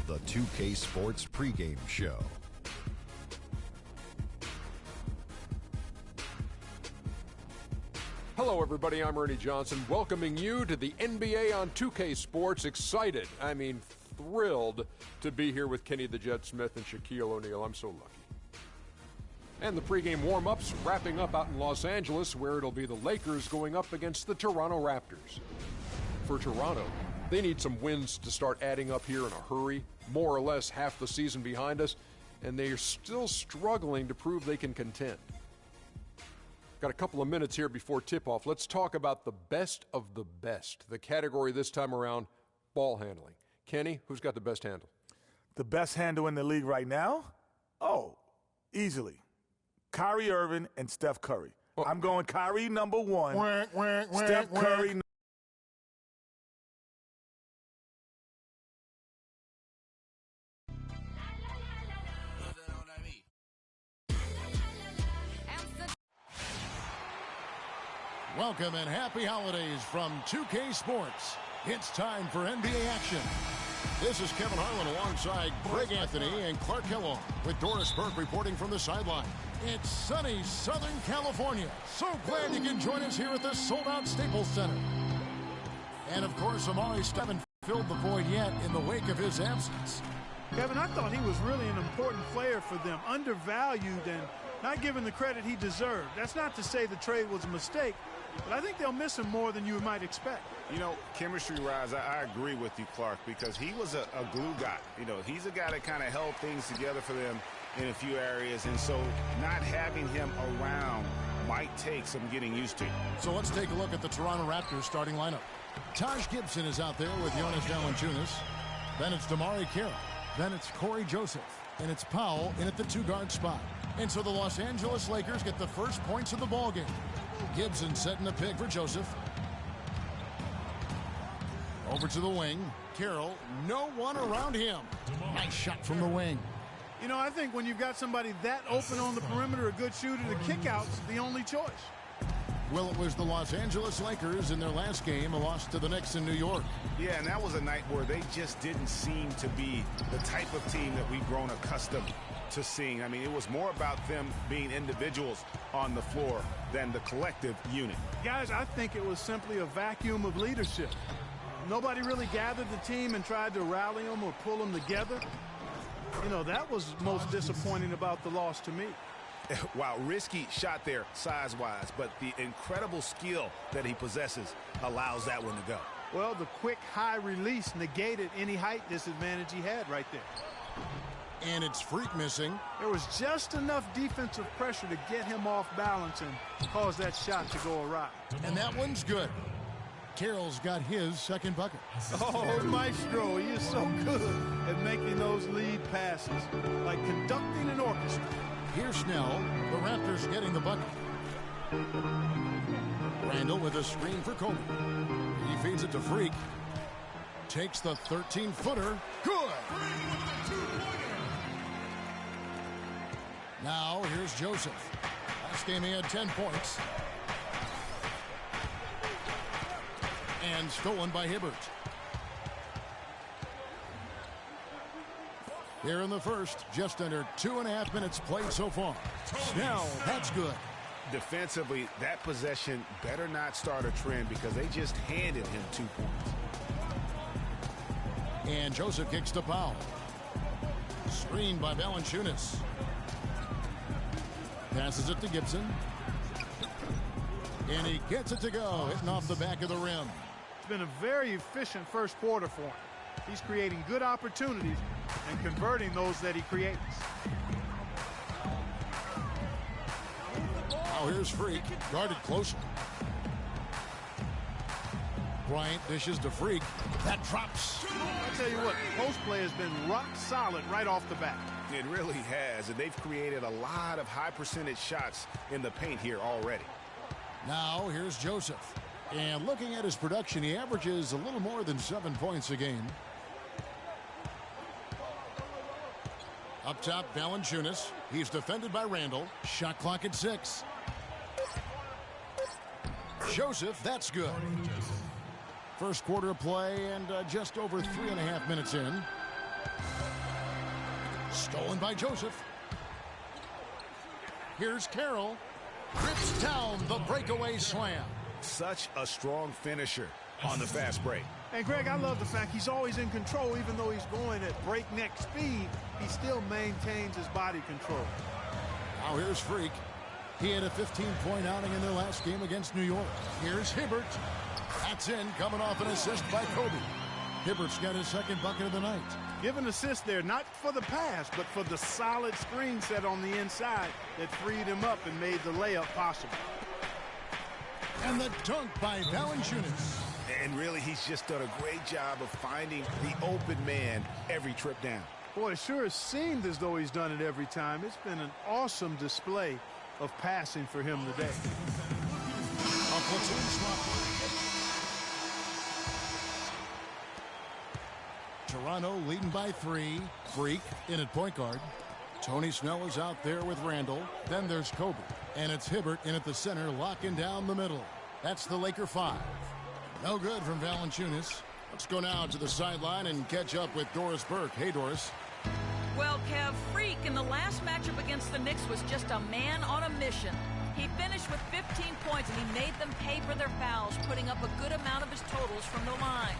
the 2K Sports pregame show. Hello, everybody. I'm Ernie Johnson, welcoming you to the NBA on 2K Sports. Excited, thrilled to be here with Kenny the Jet Smith and Shaquille O'Neal. I'm so lucky. And the pregame warm-ups wrapping up out in Los Angeles, where it'll be the Lakers going up against the Toronto Raptors. For Toronto, they need some wins to start adding up here in a hurry. More or less half the season behind us, and they are still struggling to prove they can contend. Got a couple of minutes here before tip-off. Let's talk about the best of the best. The category this time around, ball handling. Kenny, who's got the best handle? The best handle in the league right now? Oh, easily. Kyrie Irving and Steph Curry. Well, I'm going Kyrie number one, Steph Curry Welcome and happy holidays from 2K Sports. It's time for NBA action. This is Kevin Harlan alongside Greg Anthony and Clark Kellogg with Doris Burke reporting from the sideline. It's sunny Southern California. So glad you can join us here at the sold-out Staples Center. And, of course, Amari Stoudemire filled the void yet in the wake of his absence. Kevin, I thought he was really an important player for them, undervalued and not given the credit he deserved. That's not to say the trade was a mistake, but I think they'll miss him more than you might expect. You know, chemistry-wise, I agree with you, Clark, because he was a glue guy. You know, he's a guy that kind of held things together for them in a few areas, and so not having him around might take some getting used to. So let's take a look at the Toronto Raptors starting lineup. Taj Gibson is out there with Jonas Valanciunas. Then it's DeMarre Carroll. Then it's Corey Joseph. And it's Powell in at the two-guard spot. And so the Los Angeles Lakers get the first points of the ballgame. Gibson setting the pick for Joseph. Over to the wing. Carroll, no one around him. Nice shot from the wing. You know, I think when you've got somebody that open on the perimeter, a good shooter, the kick-out's the only choice. Well, it was the Los Angeles Lakers in their last game, a loss to the Knicks in New York. Yeah, and that was a night where they just didn't seem to be the type of team that we've grown accustomed to seeing. I mean, it was more about them being individuals on the floor than the collective unit. Guys, I think it was simply a vacuum of leadership. Nobody really gathered the team and tried to rally them or pull them together. You know, that was most disappointing about the loss to me. Wow, risky shot there size-wise, but the incredible skill that he possesses allows that one to go. Well, the quick high release negated any height disadvantage he had right there. And it's Freak missing. There was just enough defensive pressure to get him off balance and cause that shot to go awry. And that one's good. Carroll's got his second bucket. Oh, Maestro, he is so good at making those lead passes, like conducting an orchestra. Here's Snell, the Raptors getting the bucket. Randall with a screen for Kobe. He feeds it to Freak. Takes the 13-footer. Good! Now, here's Joseph. Last game he had 10 points. And stolen by Hibbert. Here in the first, just under 2.5 minutes played so far. Snell, that's good. Defensively, that possession better not start a trend because they just handed him 2 points. And Joseph kicks to Powell. Screened by Valanciunas. Passes it to Gibson. And he gets it to go, hitting off the back of the rim. It's been a very efficient first quarter for him. He's creating good opportunities and converting those that he creates. Now here's Freak, guarded closely. Bryant dishes to Freak. That drops. I'll tell you what, post play has been rock solid right off the bat. It really has, and they've created a lot of high percentage shots in the paint here already. Now here's Joseph. And looking at his production, he averages a little more than 7 points a game. Up top, Valanciunas. He's defended by Randall. Shot clock at 6. Joseph, that's good. First quarter of play and just over 3.5 minutes in. Stolen by Joseph. Here's Carroll. Rips down the breakaway slam. Such a strong finisher on the fast break. And Greg, I love the fact he's always in control. Even though he's going at breakneck speed, he still maintains his body control. Now here's Freak. He had a 15-point outing in their last game against New York. Here's Hibbert. That's in, coming off an assist by Kobe. Hibbert's got his second bucket of the night. Give an assist there, not for the pass, but for the solid screen set on the inside that freed him up and made the layup possible. And the dunk by Valanciunas. And really, he's just done a great job of finding the open man every trip down. Boy, it sure has seemed as though he's done it every time. It's been an awesome display of passing for him today. A platoon swap. Toronto leading by 3. Freak in at point guard. Tony Snell is out there with Randall. Then there's Kobe. And it's Hibbert in at the center, locking down the middle. That's the Laker 5. No good from Valanciunas. Let's go now to the sideline and catch up with Doris Burke. Hey, Doris. Well, Kev, Freak in the last matchup against the Knicks was just a man on a mission. He finished with 15 points, and he made them pay for their fouls, putting up a good amount of his totals from the line.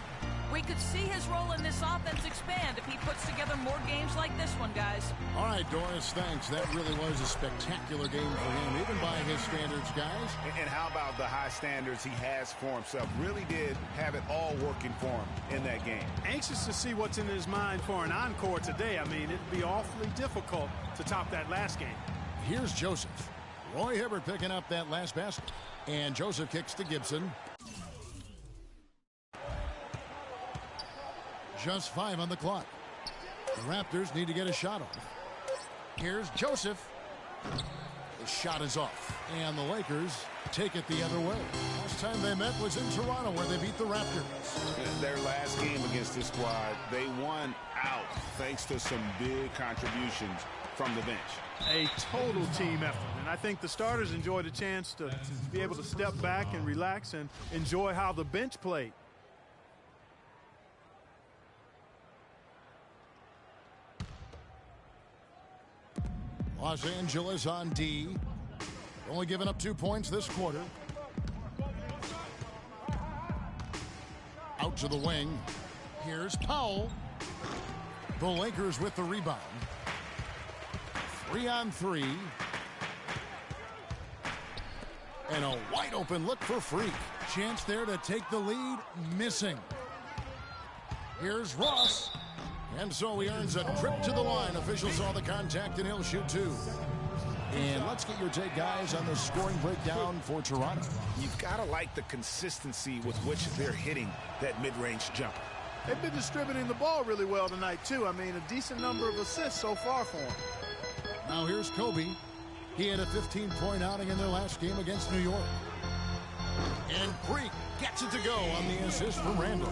We could see his role in this offense expand if he puts together more games like this one, guys. All right, Doris, thanks. That really was a spectacular game for him, even by his standards, guys. And how about the high standards he has for himself? Really did have it all working for him in that game. Anxious to see what's in his mind for an encore today. I mean, it'd be awfully difficult to top that last game. Here's Joseph. Roy Hibbert picking up that last basket. And Joseph kicks to Gibson. Just 5 on the clock. The Raptors need to get a shot off. Here's Joseph. The shot is off. And the Lakers take it the other way. Last time they met was in Toronto, where they beat the Raptors. Their last game against this squad, they won out thanks to some big contributions from the bench. A total team effort. And I think the starters enjoyed a chance to be able to step back and relax and enjoy how the bench played. Los Angeles on D. Only giving up 2 points this quarter. Out to the wing. Here's Powell. The Lakers with the rebound. 3 on 3. And a wide open look for Freak. Chance there to take the lead. Missing. Here's Ross. And so he earns a trip to the line. Officials saw the contact, and he'll shoot 2. And let's get your take, guys, on the scoring breakdown for Toronto. You've got to like the consistency with which they're hitting that mid-range jumper. They've been distributing the ball really well tonight, too. I mean, a decent number of assists so far for them. Now here's Kobe. He had a 15-point outing in their last game against New York. And Freak gets it to go on the assist from Randall.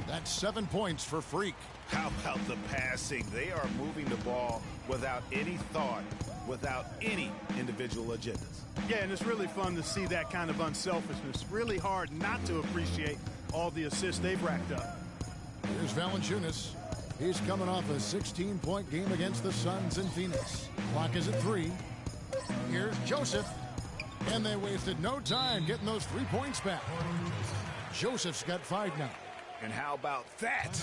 That's 7 points for Freak. How about the passing? They are moving the ball without any thought, without any individual agendas. Yeah, and it's really fun to see that kind of unselfishness. Really hard not to appreciate all the assists they've racked up. Here's Valanciunas. He's coming off a 16-point game against the Suns in Phoenix. Clock is at 3. Here's Joseph. And they wasted no time getting those 3 points back. Joseph's got 5 now. And how about that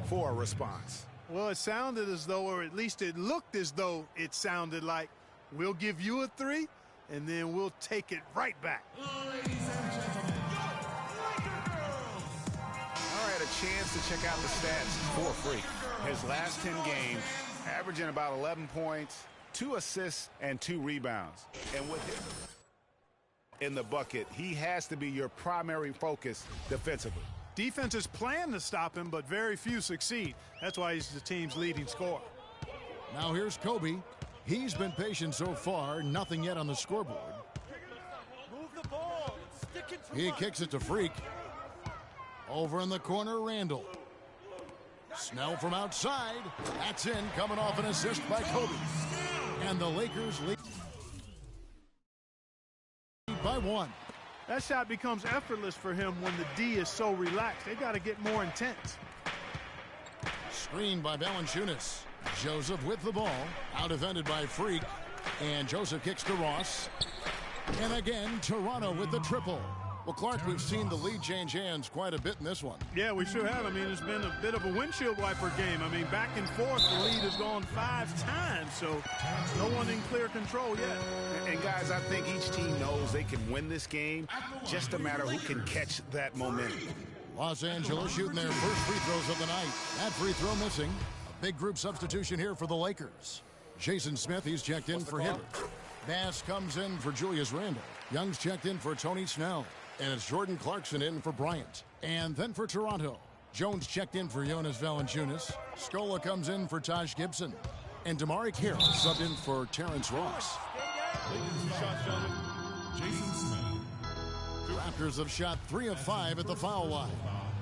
for a response? Well, it sounded as though, or at least it looked as though it sounded like, we'll give you a 3, and then we'll take it right back. All right, a chance to check out the stats for Freak. His last 10 games, averaging about 11 points, 2 assists, and 2 rebounds. And with him in the bucket, he has to be your primary focus defensively. Defenses plan to stop him, but very few succeed. That's why he's the team's leading scorer. Now here's Kobe. He's been patient so far. Nothing yet on the scoreboard. Move the ball. He kicks it to Freak. Over in the corner, Randall. Snell from outside. That's in, coming off an assist by Kobe. And the Lakers lead by 1. That shot becomes effortless for him when the D is so relaxed. They got to get more intense. Screened by Valanciunas. Joseph with the ball. Out defended by Freak. And Joseph kicks to Ross. And again, Toronto with the triple. Well, Clark, we've seen the lead change hands quite a bit in this one. Yeah, we sure have. I mean, it's been a bit of a windshield wiper game. I mean, back and forth, the lead has gone 5 times, so no one in clear control yet. And guys, I think each team knows they can win this game. Just a matter who can catch that momentum. Los Angeles shooting their first free throws of the night. That free throw missing. A big group substitution here for the Lakers. Jason Smith, he's checked in for Hibbert. Bass comes in for Julius Randle. Young's checked in for Tony Snell. And it's Jordan Clarkson in for Bryant. And then for Toronto, Jones checked in for Jonas Valanciunas. Scola comes in for Taj Gibson. And Damari Carroll subbed in for Terrence Ross. Raptors have shot 3 of 5 at the foul line.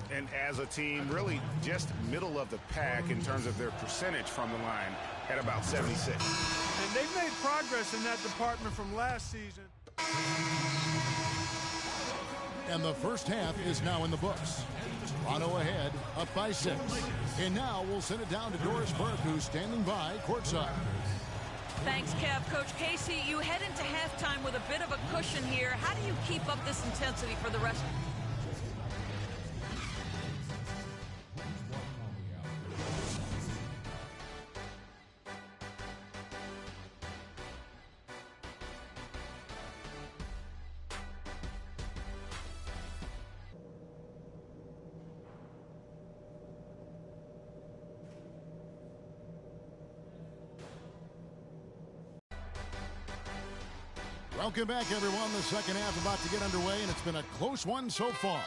And as a team, really just middle of the pack in terms of their percentage from the line at about 76. And they've made progress in that department from last season. And the first half is now in the books. Toronto ahead, up by 6. And now we'll send it down to Doris Burke, who's standing by courtside. Thanks, Kev. Coach Casey, you head into halftime with a bit of a cushion here. How do you keep up this intensity for the rest? Welcome back, everyone. The second half about to get underway, and it's been a close one so far.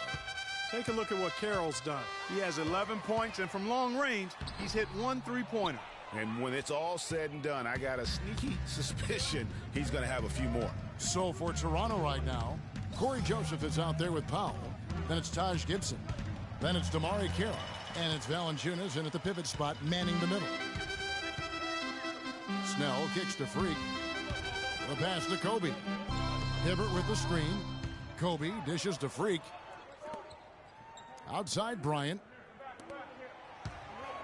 Take a look at what Carroll's done. He has 11 points, and from long range, he's hit 1 3-pointer. And when it's all said and done, I got a sneaky suspicion he's going to have a few more. So for Toronto right now, Corey Joseph is out there with Powell. Then it's Taj Gibson. Then it's Damari Carroll. And it's Valanciunas in at the pivot spot, manning the middle. Snell kicks to Freak. The pass to Kobe. Hibbert with the screen. Kobe dishes to Freak. Outside Bryant.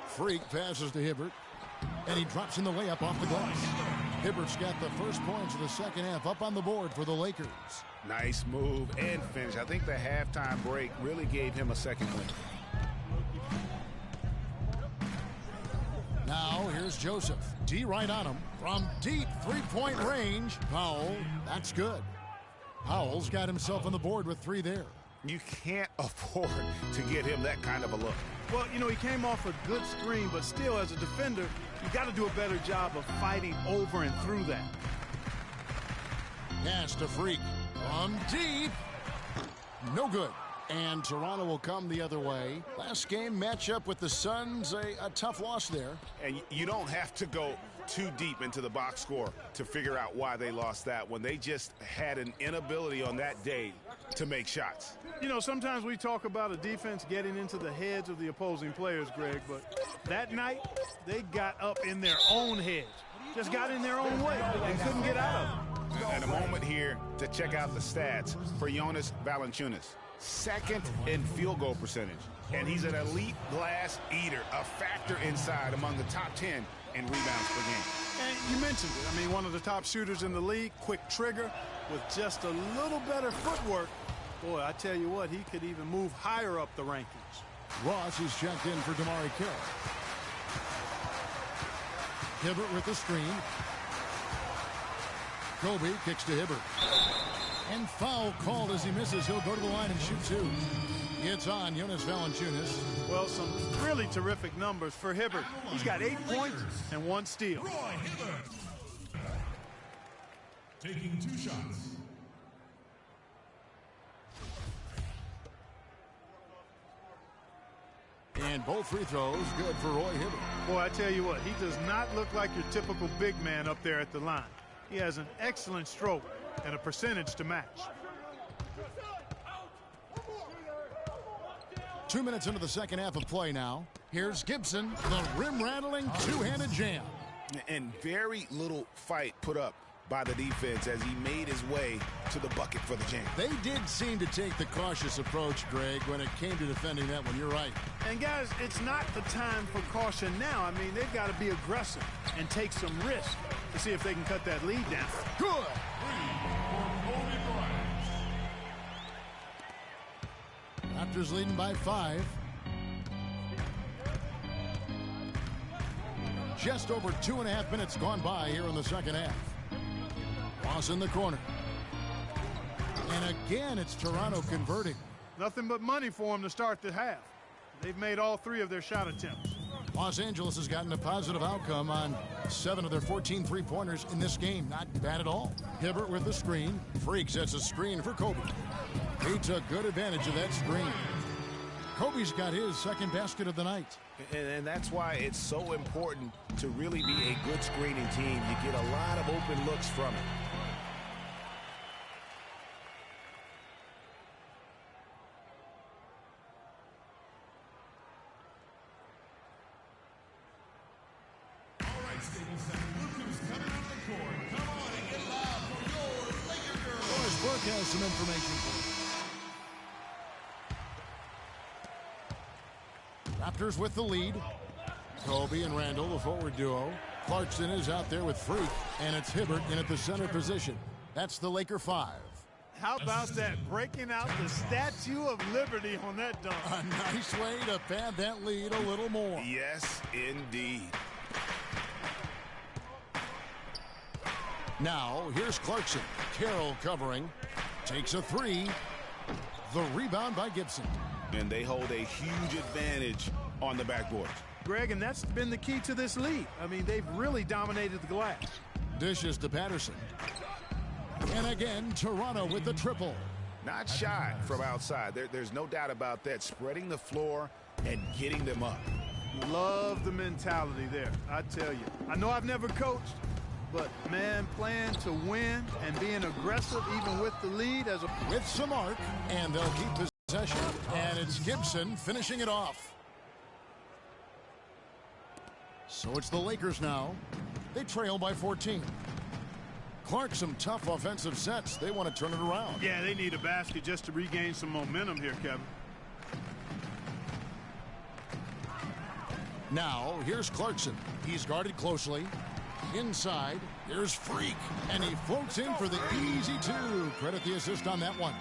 Freak passes to Hibbert. And he drops in the layup off the glass. Hibbert's got the first points of the second half up on the board for the Lakers. Nice move and finish. I think the halftime break really gave him a second win. Now here's Joseph. D right on him. From deep three-point range. Powell, that's good. Powell's got himself on the board with 3 there. You can't afford to get him that kind of a look. Well, you know, he came off a good screen, but still, as a defender, you got to do a better job of fighting over and through that. Pass to Freak. From deep. No good. And Toronto will come the other way. Last game matchup with the Suns, a tough loss there. And you don't have to go too deep into the box score to figure out why they lost that when they just had an inability on that day to make shots. You know, sometimes we talk about a defense getting into the heads of the opposing players, Greg, but that night they got up in their own heads. Just got in their own way and couldn't get out of it. And a moment here to check out the stats for Jonas Valanciunas. 2nd in field goal percentage. And he's an elite glass eater, a factor inside among the top 10 in rebounds per game. And you mentioned it. I mean, one of the top shooters in the league, quick trigger with just a little better footwork. Boy, I tell you what, he could even move higher up the rankings. Ross is checked in for Damari Carroll. Hibbert with the screen. Kobe kicks to Hibbert. And foul called as he misses. He'll go to the line and shoot 2. It's on Jonas Valanciunas. Well, some really terrific numbers for Hibbert. He's got 8 points and 1 steal. Roy Hibbert taking 2 shots. And both free throws good for Roy Hibbert. Boy, I tell you what, he does not look like your typical big man up there at the line. He has an excellent stroke and a percentage to match. 2 minutes into the second half of play now. Here's Gibson, the rim-rattling two-handed jam. And very little fight put up by the defense as he made his way to the bucket for the jam. They did seem to take the cautious approach, Greg, when it came to defending that one. You're right. And, guys, it's not the time for caution now. I mean, they've got to be aggressive and take some risk to see if they can cut that lead down. Good. Raptors leading by 5. Just over 2.5 minutes gone by here in the second half. Ross in the corner. And again, it's Toronto converting. Nothing but money for them to start the half. They've made all 3 of their shot attempts. Los Angeles has gotten a positive outcome on 7 of their 14 three-pointers in this game. Not bad at all. Hibbert with the screen. Freak sets a screen for Kobe. He took good advantage of that screen. Kobe's got his second basket of the night. And that's why it's so important to really be a good screening team. You get a lot of open looks from it. All right, Staples Center. Look who's coming on the court. Come on and get loud for your Laker girls. Doris Burke has some information for you. Raptors with the lead. Kobe and Randall, the forward duo. Clarkson is out there with Freak, and it's Hibbert in at the center position. That's the Laker 5. How about that, breaking out the Statue of Liberty on that dunk? A nice way to pad that lead a little more. Yes, indeed. Now, here's Clarkson. Carroll covering. Takes a 3. The rebound by Gibson. And they hold a huge advantage on the backboard. Greg, and that's been the key to this lead. I mean, they've really dominated the glass. Dishes to Patterson. And again, Toronto with the triple. Not shy from outside. There's no doubt about that. Spreading the floor and getting them up. Love the mentality there, I tell you. I know I've never coached, but, man, playing to win and being aggressive even with the lead as a... With some arc, and they'll keep possession. And it's Gibson finishing it off. So it's the Lakers now. They trail by 14. Clark, some tough offensive sets. They want to turn it around. Yeah, they need a basket just to regain some momentum here, Kevin. Now, here's Clarkson. He's guarded closely. Inside, here's Freak. And he floats in for the easy 2. Credit the assist on that one.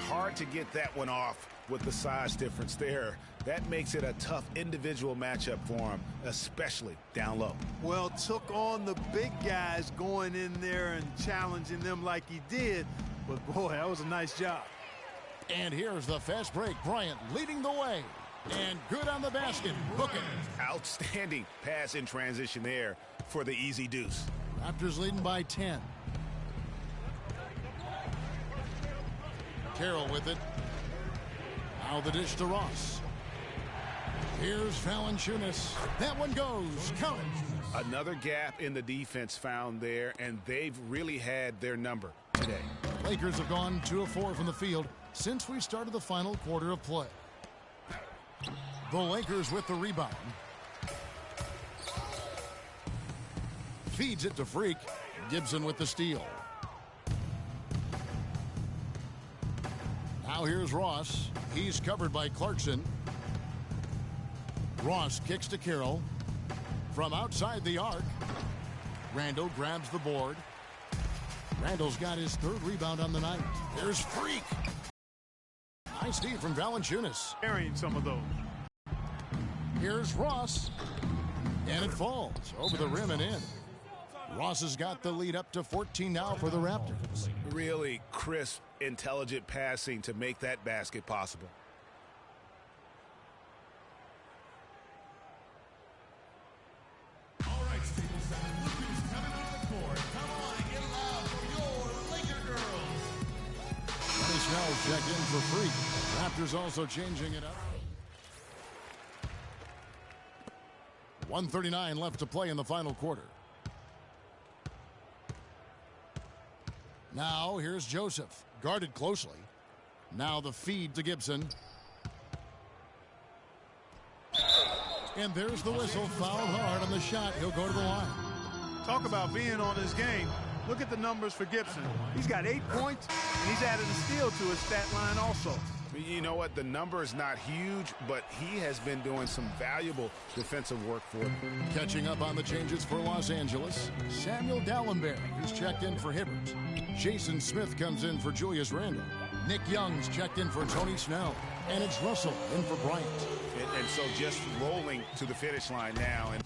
Hard to get that one off with the size difference there. That makes it a tough individual matchup for him, especially down low. Well, took on the big guys going in there and challenging them like he did. But, boy, that was a nice job. And here's the fast break. Bryant leading the way. And good on the basket. Book it. Outstanding pass in transition there for the easy deuce. Raptors leading by 10. Carroll with it. Now the dish to Ross. Here's Valanciunas. That one goes. Count it. Another gap in the defense found there, and they've really had their number today. Lakers have gone 2 of 4 from the field since we started the final quarter of play. The Lakers with the rebound. Feeds it to Freak. Gibson with the steal. Now here's Ross. He's covered by Clarkson. Ross kicks to Carroll. From outside the arc. Randall grabs the board. Randall's got his 3rd rebound on the night. There's Freak. Nice feed from Valanciunas. Carrying some of those. Here's Ross. And it falls over the rim and in. Ross has got the lead up to 14 now for the Raptors. Really crisp, intelligent passing to make that basket possible. All right, Staples Center. Look who's coming on the court. Come on and get loud for your Laker girls. Kenny Snell checked in for Freak. Raptors also changing it up. 1:39 left to play in the final quarter. Now here's Joseph, guarded closely. Now the feed to Gibson. And there's the whistle. Fouled hard on the shot. He'll go to the line. Talk about being on his game. Look at the numbers for Gibson. He's got 8 points, and he's added a steal to his stat line also. You know what? The number is not huge, but he has been doing some valuable defensive work for them. Catching up on the changes for Los Angeles, Samuel Dallenberg, who's checked in for Hibbert. Jason Smith comes in for Julius Randle. Nick Young's checked in for Tony Snell. And it's Russell in for Bryant. And so just rolling to the finish line now, and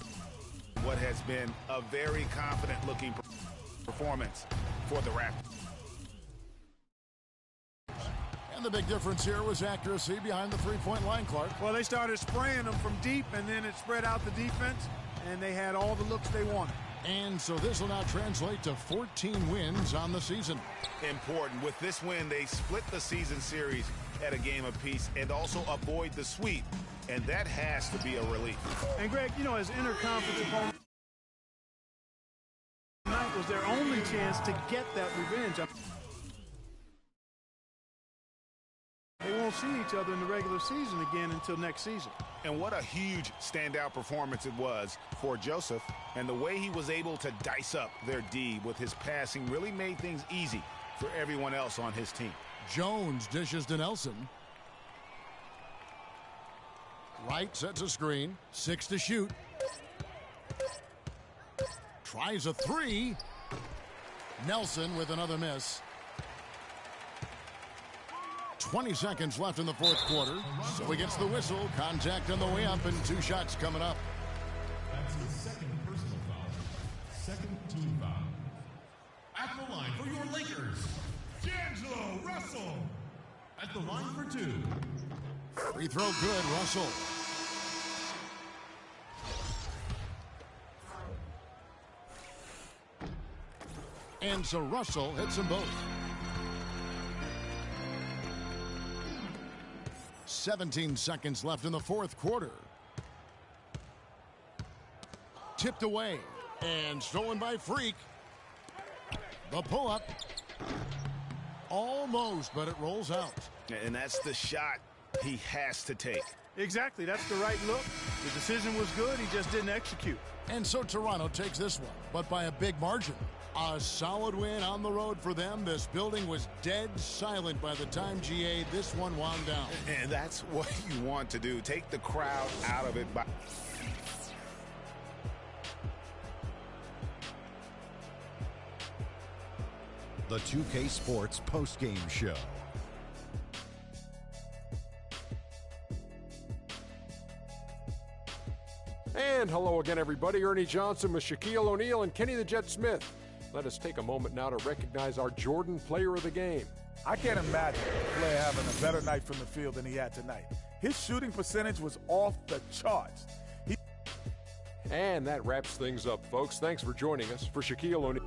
what has been a very confident-looking performance for the Raptors. And the big difference here was accuracy behind the three-point line, Clark. Well, they started spraying them from deep, and then it spread out the defense, and they had all the looks they wanted. And so this will now translate to 14 wins on the season. Important. With this win, they split the season series at a game apiece and also avoid the sweep, and that has to be a relief. And, Greg, you know, as interconference opponent, tonight was their only chance to get that revenge. They won't see each other in the regular season again until next season. And what a huge standout performance it was for Joseph, and the way he was able to dice up their D with his passing really made things easy for everyone else on his team. Jones dishes to Nelson. Wright sets a screen. 6 to shoot. Tries a 3. Nelson with another miss. 20 seconds left in the fourth quarter. So he gets the whistle. Contact on the way up, and 2 shots coming up. That's his second personal foul. Second team foul. At the line for your Lakers, D'Angelo Russell. At the line for 2. Free throw good, Russell. And so Russell hits them both. 17 seconds left in the fourth quarter. Tipped away and stolen by Freak. The pull-up. Almost, but it rolls out. And that's the shot he has to take. Exactly. That's the right look. The decision was good. He just didn't execute. And so Toronto takes this one, but by a big margin. A solid win on the road for them. This building was dead silent by the time, GA, this one wound down. And that's what you want to do. Take the crowd out of it. The 2K Sports postgame show. And hello again, everybody. Ernie Johnson with Shaquille O'Neal and Kenny the Jet Smith. Let us take a moment now to recognize our Jordan Player of the Game. I can't imagine a player having a better night from the field than he had tonight. His shooting percentage was off the charts. And that wraps things up, folks. Thanks for joining us. For Shaquille O'Neal.